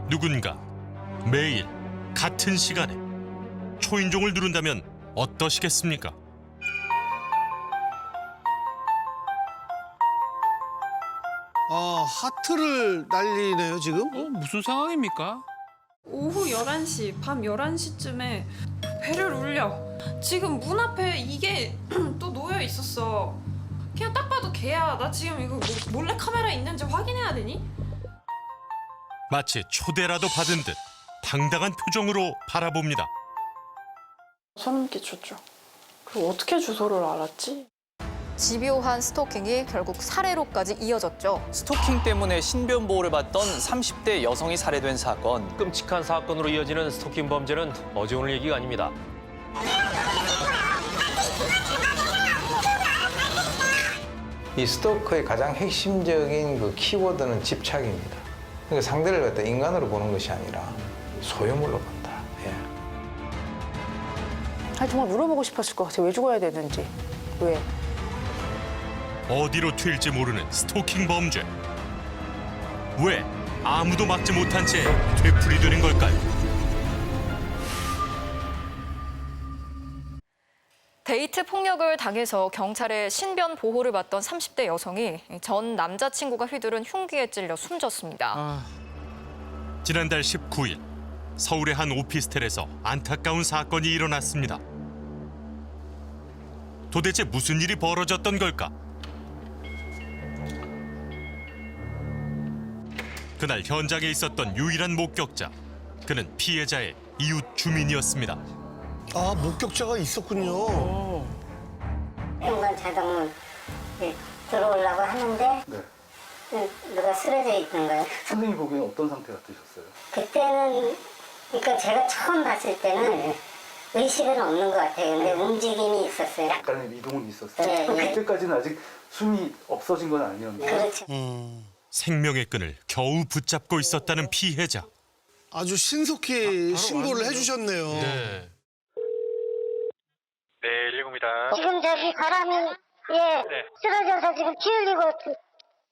누군가 매일 같은 시간에 초인종을 누른다면 어떠시겠습니까? 아, 하트를 날리네요, 지금? 무슨 상황입니까? 오후 11시, 밤 11시쯤에 배를 울려. 지금 문 앞에 이게 또 놓여 있었어. 그냥 딱 봐도 걔야. 나 지금 이거 몰래 카메라 있는지 확인해야 되니? 마치 초대라도 받은 듯 당당한 표정으로 바라봅니다. 소름 끼쳤죠. 그리고 어떻게 주소를 알았지? 집요한 스토킹이 결국 살해로까지 이어졌죠. 스토킹 때문에 신변 보호를 받던 30대 여성이 살해된 사건. 끔찍한 사건으로 이어지는 스토킹 범죄는 어제 오늘 얘기가 아닙니다. 이 스토커의 가장 핵심적인 그 키워드는 집착입니다. 그러니까 상대를 갖다 인간으로 보는 것이 아니라 소유물로 본다. 예. 아니, 정말 물어보고 싶었을 것 같아요. 왜 죽어야 되는지. 왜? 어디로 튈지 모르는 스토킹 범죄. 왜 아무도 막지 못한 채 되풀이되는 걸까요? 데이트 폭력을 당해서 경찰의 신변 보호를 받던 30대 여성이 전 남자친구가 휘두른 흉기에 찔려 숨졌습니다. 지난달 19일 서울의 한 오피스텔에서 안타까운 사건이 일어났습니다. 도대체 무슨 일이 벌어졌던 걸까? 그날 현장에 있었던 유일한 목격자. 그는 피해자의 이웃 주민이었습니다. 아, 목격자가 있었군요. 현관 자동문 들어오려고 하는데 누가 쓰러져 있는 거예요. 선생님 보기엔 어떤 상태 같으셨어요? 그때는 그러니까 제가 처음 봤을 때는 의식은 없는 것 같아요. 근데 움직임이 있었어요. 약간의 미동은 있었어요? 네, 그럼 네. 그때까지는 아직 숨이 없어진 건 아니었나요? 그렇죠. 생명의 끈을 겨우 붙잡고 있었다는 피해자. 아주 신속히 신고를 해주셨네요. 네. 네, 119입니다. 지금 저기 사람이 쓰러져서 지금 피 흘리고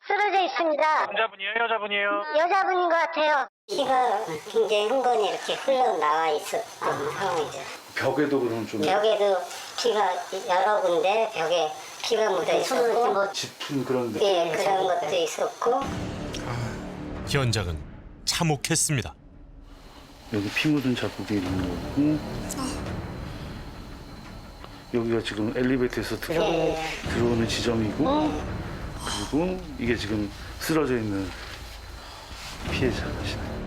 쓰러져 있습니다. 남자분이에요, 여자분이에요? 여자분인 것 같아요. 피가 굉장히 흥건히 이렇게 흘러나와 있었던 상황이죠. 벽에도 그럼 좀 벽에도 피가 여러 군데 벽에 피가 묻어 있었고 짙은 그런 느낌? 예, 그런 것도 있었고 현장은 참혹했습니다. 여기 피 묻은 자국이 있는 거고 여기가 지금 엘리베이터에서 들어오는 지점이고 그리고 이게 지금 쓰러져 있는 피해자시네요.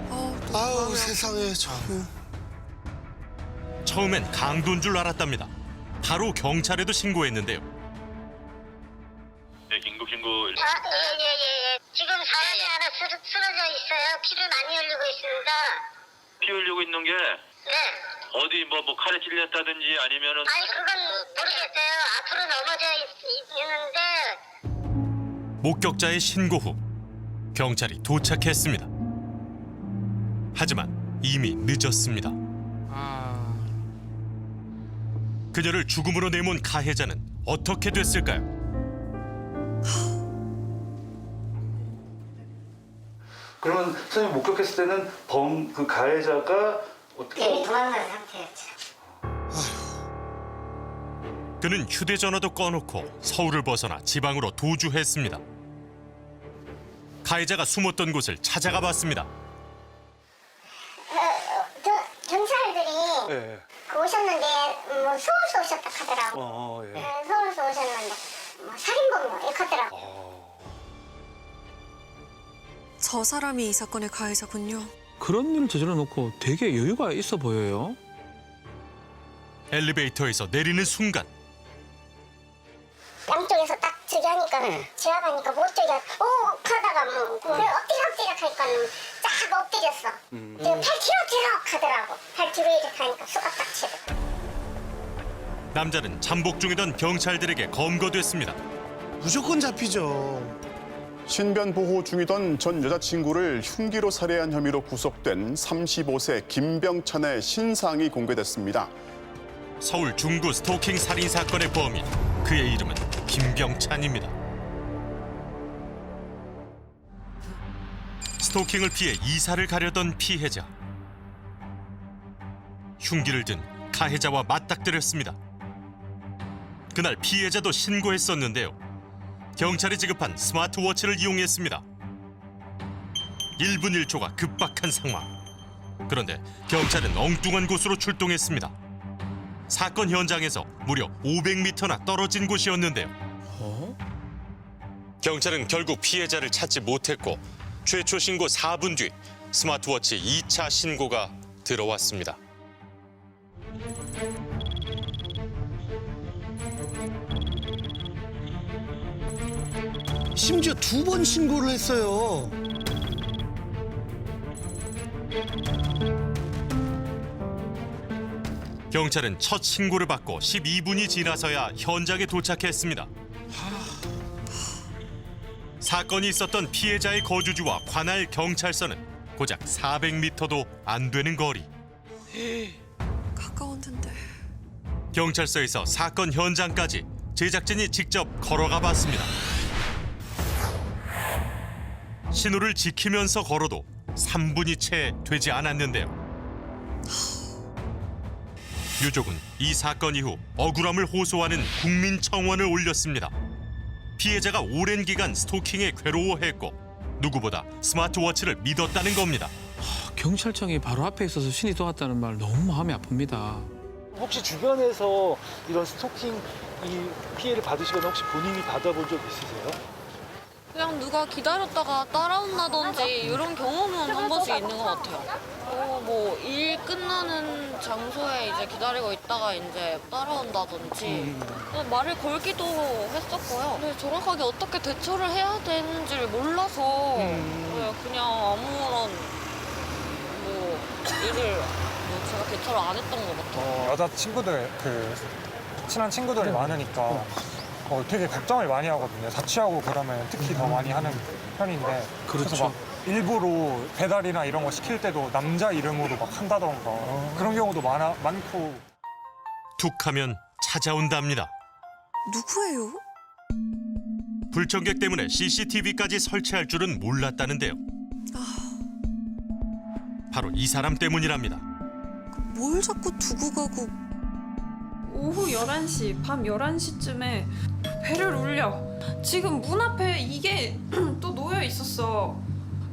아우, 세상에, 참. 처음엔 강도인 줄 알았답니다. 바로 경찰에도 신고했는데요. 네, 긴급 신고. 예. 지금 사람이 하나 쓰러져 있어요. 피를 많이 흘리고 있습니다. 피 흘리고 있는 게 네. 어디 뭐 칼에 찔렸다든지 아니면은 아니 그건 모르겠어요. 앞으로 넘어져 있는데 목격자의 신고 후 경찰이 도착했습니다. 하지만 이미 늦었습니다. 그녀를 죽음으로 내몬 가해자는 어떻게 됐을까요? 그러면 선생님 목격했을 때는 그 가해자가 어떻게 네, 도망간 상태였죠. 그는 휴대전화도 꺼놓고 서울을 벗어나 지방으로 도주했습니다. 가해자가 숨었던 곳을 찾아가 봤습니다. 경찰들이 예. 오셨는데 뭐 서울서 오셨다 하더라고. 예. 서울서 오셨는데 뭐 살인범 뭐 이렇게 하더라고. 저 사람이 이 사건의 가해자군요. 그런 일을 저질러 놓고 되게 여유가 있어 보여요. 엘리베이터에서 내리는 순간 양쪽에서 딱 저기 하니까 제압하니까 못 저기 하다가 뭐 엎드려 하니까 쫙 엎드렸어. 팔 티럭 하더라고. 팔 뒤로 이렇게 하니까 수갑 딱 치고. 남자는 잠복 중이던 경찰들에게 검거됐습니다. 무조건 잡히죠. 신변 보호 중이던 전 여자친구를 흉기로 살해한 혐의로 구속된 35세 김병찬의 신상이 공개됐습니다. 서울 중구 스토킹 살인 사건의 범인, 그의 이름은 김병찬입니다. 스토킹을 피해 이사를 가려던 피해자. 흉기를 든 가해자와 맞닥뜨렸습니다. 그날 피해자도 신고했었는데요. 경찰이 지급한 스마트워치를 이용했습니다. 1분 1초가 급박한 상황. 그런데 경찰은 엉뚱한 곳으로 출동했습니다. 사건 현장에서 무려 500m나 떨어진 곳이었는데요. 경찰은 결국 피해자를 찾지 못했고 최초 신고 4분 뒤 스마트워치 2차 신고가 들어왔습니다. 심지어 2번 신고를 했어요. 경찰은 첫 신고를 받고 12분이 지나서야 현장에 도착했습니다. 사건이 있었던 피해자의 거주지와 관할 경찰서는 고작 400m도 안 되는 거리. 가까웠는데. 경찰서에서 사건 현장까지 제작진이 직접 걸어가 봤습니다. 신호를 지키면서 걸어도 3분이 채 되지 않았는데요. 유족은 이 사건 이후 억울함을 호소하는 국민청원을 올렸습니다. 피해자가 오랜 기간 스토킹에 괴로워했고 누구보다 스마트워치를 믿었다는 겁니다. 경찰청이 바로 앞에 있어서 신이 도왔다는 말 너무 마음이 아픕니다. 혹시 주변에서 이런 스토킹 이 피해를 받으시거나 혹시 본인이 받아본 적 있으세요? 그냥 누가 기다렸다가 따라온다든지 이런 경험은 한 번씩 있는 것 같아요. 뭐 일 끝나는 장소에 이제 기다리고 있다가 이제 따라온다든지 말을 걸기도 했었고요. 근데 정확하게 어떻게 대처를 해야 되는지를 몰라서 그냥 아무런 뭐 일을 제가 대처를 안 했던 것 같아요. 여자친구들 친한 친구들이 많으니까 되게 걱정을 많이 하거든요. 자취하고 그러면 특히 더 많이 하는 편인데 그래서 막 일부러 배달이나 이런 거 시킬 때도 남자 이름으로 막 한다던가 그런 경우도 많고. 툭하면 찾아온답니다. 누구예요? 불청객 때문에 CCTV까지 설치할 줄은 몰랐다는데요. 바로 이 사람 때문이랍니다. 뭘 자꾸 두고 가고. 오후 11시, 밤 11시쯤에 배를 울려. 지금 문 앞에 이게 또 놓여 있었어.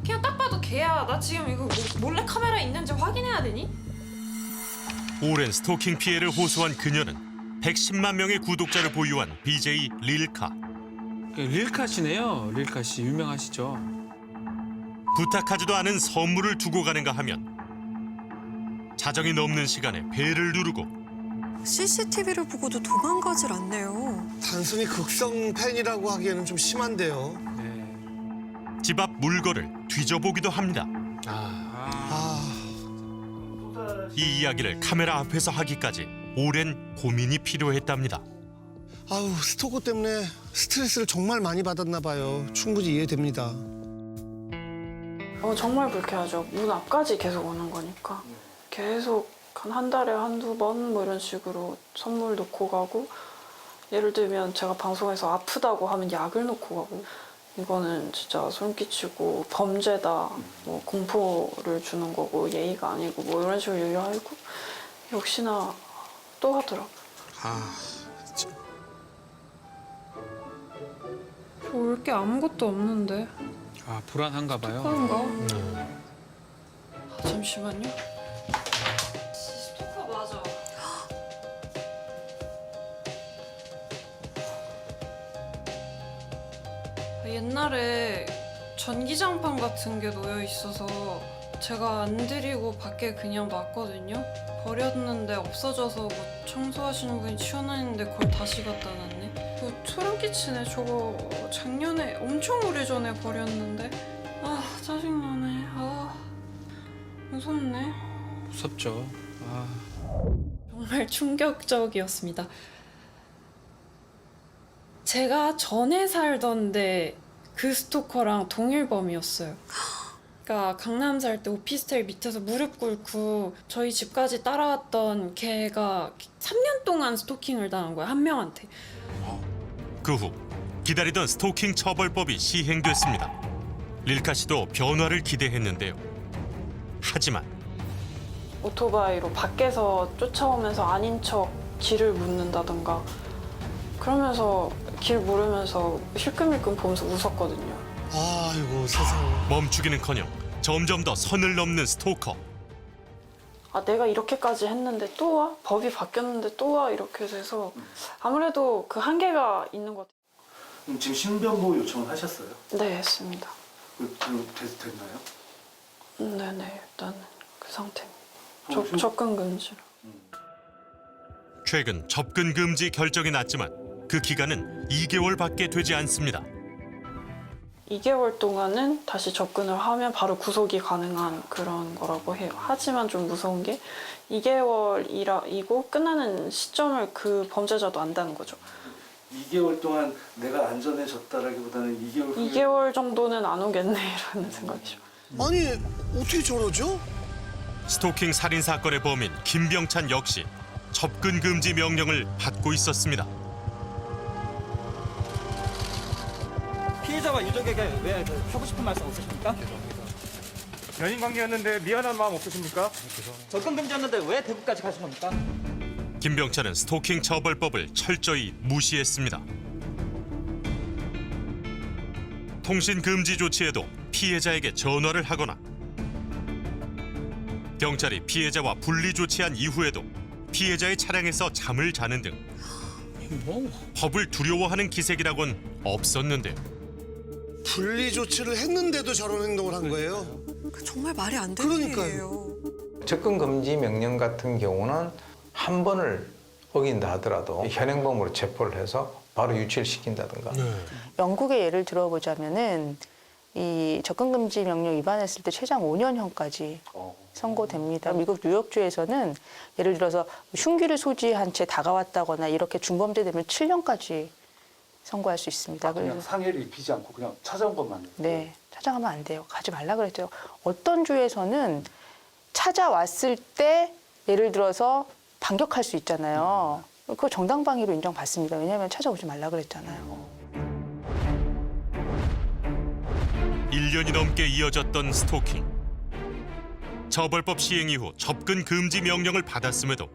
그냥 딱 봐도 걔야. 나 지금 이거 몰래 카메라 있는지 확인해야 되니? 오랜 스토킹 피해를 호소한 그녀는 110만 명의 구독자를 보유한 BJ 릴카. 릴카 씨네요. 릴카 씨 유명하시죠. 부탁하지도 않은 선물을 두고 가는가 하면 자정이 넘는 시간에 배를 누르고 CCTV를 보고도 도망가질 않네요. 단순히 극성 팬이라고 하기에는 좀 심한데요. 집 앞 물건을 뒤져보기도 합니다. 이 이야기를 카메라 앞에서 하기까지 오랜 고민이 필요했답니다. 아우, 스토커 때문에 스트레스를 정말 많이 받았나 봐요. 충분히 이해됩니다. 정말 불쾌하죠. 문 앞까지 계속 오는 거니까. 계속 한 달에 한두 번 뭐 이런 식으로 선물 놓고 가고, 예를 들면 제가 방송에서 아프다고 하면 약을 놓고 가고, 이거는 진짜 소름 끼치고 범죄다, 뭐 공포를 주는 거고 예의가 아니고 뭐 이런 식으로 얘기하고, 역시나 또 하더라고요. 올 게 아무것도 없는데. 불안한가 봐요. 그런가? 잠시만요. 스토커 맞아. 옛날에 전기장판 같은 게 놓여 있어서 제가 안 드리고 밖에 그냥 놨거든요. 버렸는데 없어져서 뭐 청소하시는 분이 치워놨는데 그걸 다시 갖다 놨네. 소름 끼치네. 저거 작년에 엄청 오래전에 버렸는데. 짜증나네. 무섭네. 무섭죠. 정말 충격적이었습니다. 제가 전에 살던데 그 스토커랑 동일범이었어요. 그러니까 강남 살 때 오피스텔 밑에서 무릎 꿇고 저희 집까지 따라왔던 걔가 3년 동안 스토킹을 당한 거야, 한 명한테. 그 후 기다리던 스토킹 처벌법이 시행됐습니다. 릴카 씨도 변화를 기대했는데요. 하지만 오토바이로 밖에서 쫓아오면서 아닌 척 길을 묻는다던가 그러면서 길 물으면서 힐끔힐끔 보면서 웃었거든요. 아이고 세상에. 멈추기는커녕 점점 더 선을 넘는 스토커. 아 내가 이렇게까지 했는데 또 와? 법이 바뀌었는데 또 와? 이렇게 돼서 아무래도 그 한계가 있는 것 같아요. 그럼 지금 신변보호 요청을 하셨어요? 네, 했습니다. 됐나요? 네네, 일단 그 상태입니다. 접근 금지. 최근 접근 금지 결정이 났지만 그 기간은 2개월밖에 되지 않습니다. 2개월 동안은 다시 접근을 하면 바로 구속이 가능한 그런 거라고 해요. 하지만 좀 무서운 게 2개월이고 끝나는 시점을 그 범죄자도 안다는 거죠. 2개월 동안 내가 안전해졌다라기보다는 2개월 후에 2개월 정도는 안 오겠네라는 생각이죠. 아니 어떻게 저러죠? 스토킹 살인 사건의 범인 김병찬 역시 접근 금지 명령을 받고 있었습니다. 피해자가 유족에게 왜 하고 싶은 말씀 없으십니까? 연인 관계였는데 미안한 마음 없으십니까? 접근 금지였는데 왜 대구까지 가신 겁니까? 김병찬은 스토킹 처벌법을 철저히 무시했습니다. 통신 금지 조치에도 피해자에게 전화를 하거나 경찰이 피해자와 분리 조치한 이후에도 피해자의 차량에서 잠을 자는 등 법을 두려워하는 기색이라곤 없었는데요. 분리 조치를 했는데도 저런 행동을 한 거예요. 정말 말이 안 되는 그러니까요. 일이에요. 접근 금지 명령 같은 경우는 한 번을 어긴다 하더라도 현행범으로 체포를 해서 바로 유치를 시킨다든가. 영국의 예를 들어보자면은 이 접근금지 명령 위반했을 때 최장 5년형까지 선고됩니다. 미국 뉴욕주에서는 예를 들어서 흉기를 소지한 채 다가왔다거나 이렇게 중범죄 되면 7년까지 선고할 수 있습니다. 그냥 상해를 입히지 않고 그냥 찾아온 것만. 네, 찾아가면 안 돼요. 가지 말라 그랬죠. 어떤 주에서는 찾아왔을 때 예를 들어서 반격할 수 있잖아요. 그거 정당방위로 인정받습니다. 왜냐하면 찾아오지 말라 그랬잖아요. 1년이 넘게 이어졌던 스토킹. 처벌법 시행 이후 접근 금지 명령을 받았음에도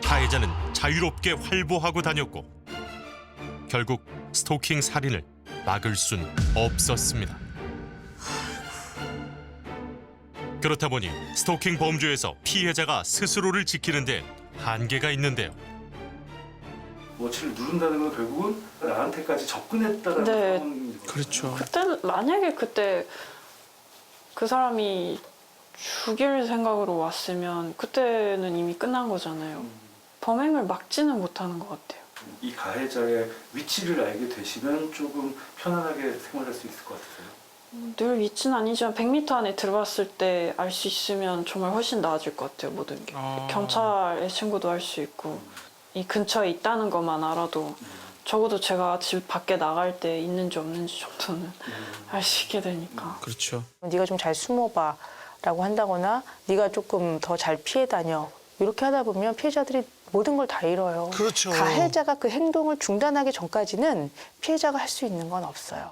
가해자는 자유롭게 활보하고 다녔고 결국 스토킹 살인을 막을 순 없었습니다. 그렇다 보니 스토킹 범죄에서 피해자가 스스로를 지키는 데 한계가 있는데요. 워치를 누른다는 건 결국은 나한테까지 접근했다라는 네. 상황인 거죠. 그렇죠. 그때는 만약에 그때 그 사람이 죽일 생각으로 왔으면 그때는 이미 끝난 거잖아요. 범행을 막지는 못하는 것 같아요. 이 가해자의 위치를 알게 되시면 조금 편안하게 생활할 수 있을 것 같으세요? 늘 위치는 아니지만 100m 안에 들어왔을 때 알 수 있으면 정말 훨씬 나아질 것 같아요, 모든 게. 경찰의 신고도 할 수 있고 이 근처에 있다는 것만 알아도 적어도 제가 집 밖에 나갈 때 있는지 없는지 정도는 알 수 있게 되니까. 그렇죠. 네가 좀 잘 숨어봐 라고 한다거나 네가 조금 더 잘 피해 다녀 이렇게 하다 보면 피해자들이 모든 걸 다 잃어요. 그렇죠. 가해자가 그 행동을 중단하기 전까지는 피해자가 할 수 있는 건 없어요.